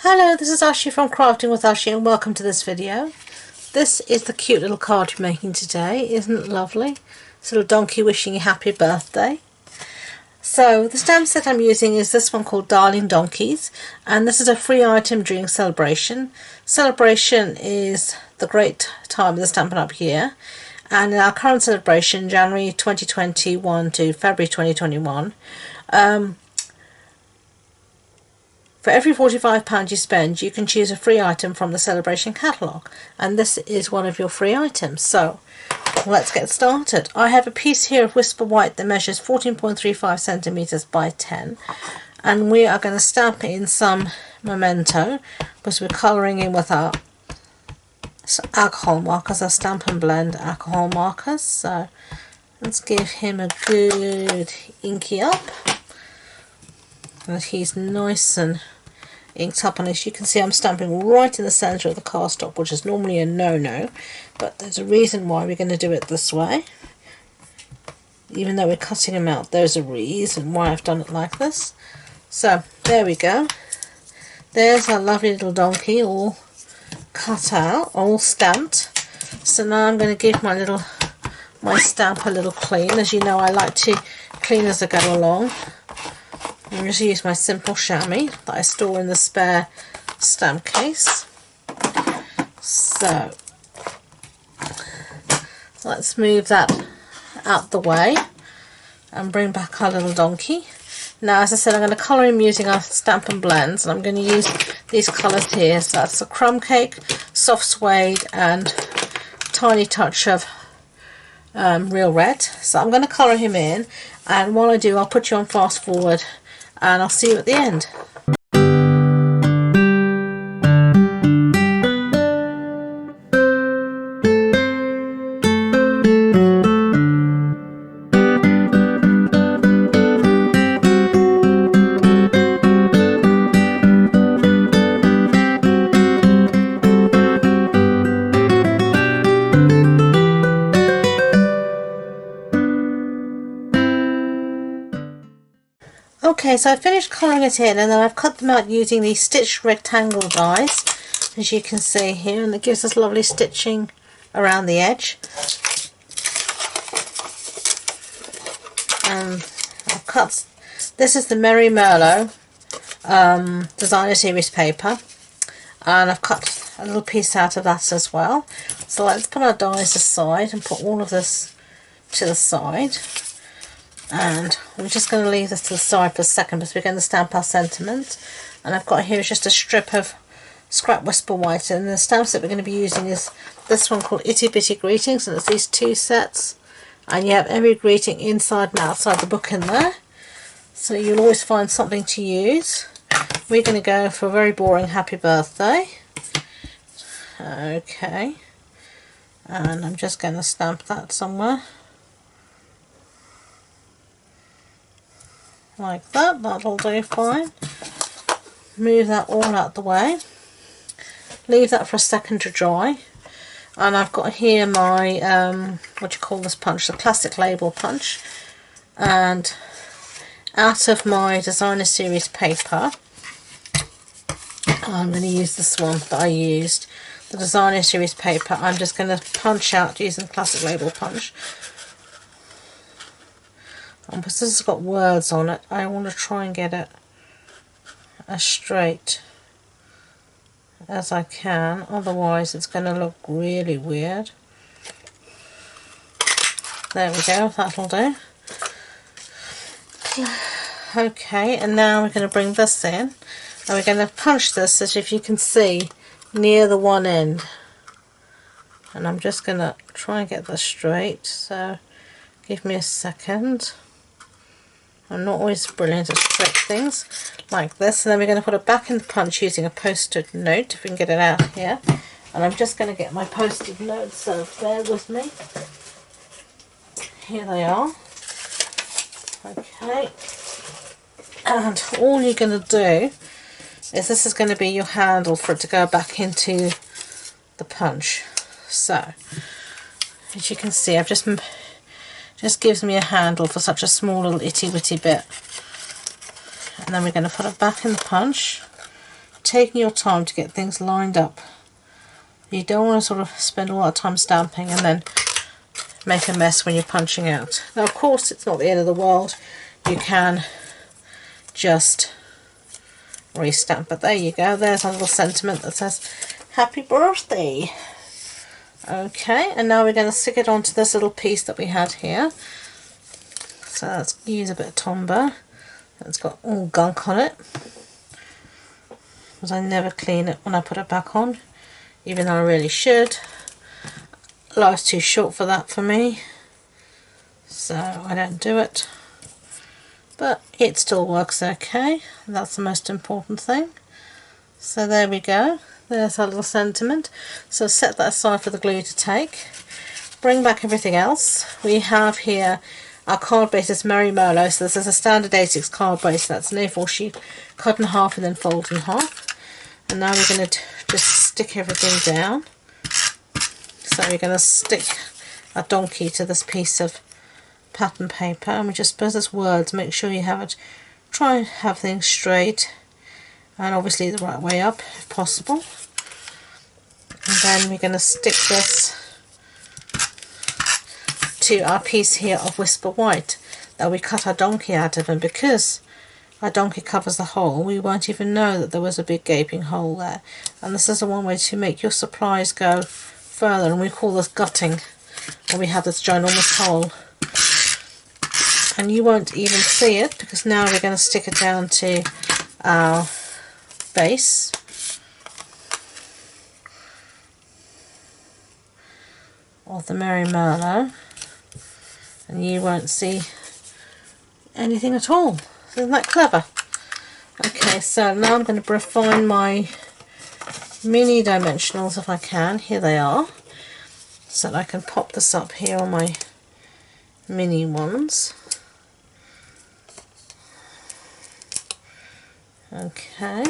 Hello, this is Ashee from Crafting with Ashee and welcome to this video. This is the cute little card you're making today. Isn't it lovely? This little donkey wishing you happy birthday. So the stamp set I'm using is this one called Darling Donkeys, and this is a free item during Celebration. Celebration is the great time of the Stampin' Up year, and in our current celebration, January 2021 to February 2021, for every £45 you spend, you can choose a free item from the Celebration catalogue, and this is one of your free items. So let's get started. I have a piece here of Whisper White that measures 14.35 centimeters by 10, and we are going to stamp it in some memento because we're colouring in with our alcohol markers, our Stampin' Blend alcohol markers. So let's give him a good inky up, and he's nice and inked up. And as you can see, I'm stamping right in the centre of the cardstock, which is normally a no-no, but there's a reason why we're going to do it this way. Even though we're cutting them out, there's a reason why I've done it like this. So there we go. There's our lovely little donkey all cut out, all stamped. So now I'm going to give my stamp a little clean. As you know, I like to clean as I go along. I'm going to use my simple chamois that I store in the spare stamp case. So let's move that out the way and bring back our little donkey. Now, as I said, I'm going to colour him using our Stampin' Blends, and I'm going to use these colours here. So that's the Crumb Cake, Soft Suede, and tiny touch of Real Red. So I'm going to colour him in, and while I do, I'll put you on fast forward and I'll see you at the end. Okay, so I finished colouring it in, and then I've cut them out using these stitched rectangle dies, as you can see here, and it gives us lovely stitching around the edge. And I've cut, this is the Merry Merlot designer series paper, and I've cut a little piece out of that as well. So let's put our dies aside and put all of this to the side. And I'm just going to leave this to the side for a second because we're going to stamp our sentiment. And I've got here just a strip of scrap Whisper White, and the stamps that we're going to be using is this one called Itty Bitty Greetings, and it's these two sets, and you have every greeting inside and outside the book in there, so you'll always find something to use. We're going to go for a very boring happy birthday. Okay, and I'm just going to stamp that somewhere like that. That'll do fine. Move that all out the way, leave that for a second to dry, and I've got here my what do you call this punch, the classic label punch, and out of my designer series paper I'm going to use this one that I used, the designer series paper. I'm just going to punch out using classic label punch. And because this has got words on it, I want to try and get it as straight as I can, otherwise it's going to look really weird. There we go, that'll do. Okay, and now we're going to bring this in, and we're going to punch this, as if you can see, near the one end. And I'm just going to try and get this straight, so give me a second. I'm not always brilliant at straight things like this. And then we're going to put it back in the punch using a post-it note, if we can get it out here. And I'm just going to get my post-it notes, so bear with me. Here they are. Okay. And all you're going to do is, this is going to be your handle for it to go back into the punch. So, as you can see, I've just gives me a handle for such a small little itty bitty bit. And then we're going to put it back in the punch taking your time to get things lined up. You don't want to sort of spend all that time stamping and then make a mess when you're punching out. Now of course it's not the end of the world, you can just re-stamp, but there you go, there's a little sentiment that says happy birthday. Okay, and now we're going to stick it onto this little piece that we had here. So let's use a bit of Tombow. It's got all gunk on it, because I never clean it when I put it back on, even though I really should. Life's too short for that for me, so I don't do it. But it still works okay, and that's the most important thing. So there we go, there's our little sentiment. So set that aside for the glue to take. Bring back everything else. We have here our card base is Merry Merlot, so this is a standard A6 card base. That's an A4 sheet cut in half and then folded in half. And now we're going to just stick everything down. So we're going to stick a donkey to this piece of pattern paper, and we just put as words. Make sure you have it, try and have things straight and obviously the right way up if possible. And then we're going to stick this to our piece here of Whisper White that we cut our donkey out of, and because our donkey covers the hole, we won't even know that there was a big gaping hole there. And this is one way to make your supplies go further, and we call this gutting, and we have this ginormous hole. And you won't even see it, because now we're going to stick it down to our base. Of the Merry Merlot, and you won't see anything at all. Isn't that clever? Okay, so now I'm going to refine my mini dimensionals if I can. Here they are, so that I can pop this up here on my mini ones. Okay,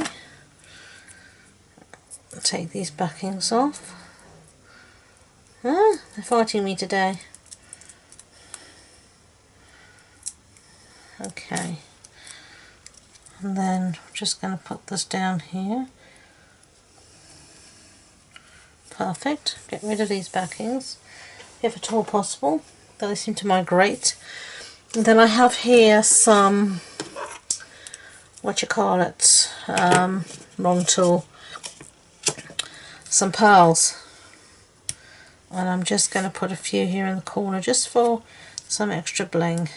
take these backings off. Ah, they're fighting me today. Okay, and then I'm just going to put this down here. Perfect. Get rid of these backings if at all possible. They seem to migrate. And then I have here some, what you call it, wrong tool, some pearls. And I'm just going to put a few here in the corner just for some extra bling.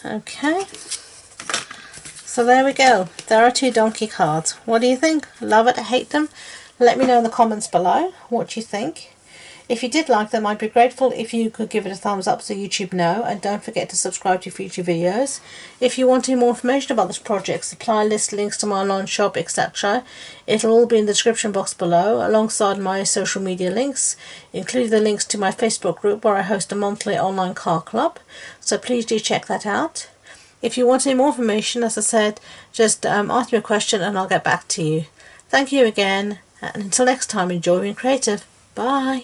Okay, so there we go. There are 2 donkey cards. What do you think? Love it? Hate them? Let me know in the comments below what you think. If you did like them, I'd be grateful if you could give it a thumbs up so YouTube know, and don't forget to subscribe to future videos. If you want any more information about this project, supply list, links to my online shop, etc., it'll all be in the description box below, alongside my social media links, including the links to my Facebook group where I host a monthly online card club, so please do check that out. If you want any more information, as I said, just ask me a question and I'll get back to you. Thank you again, and until next time, enjoy being creative. Bye!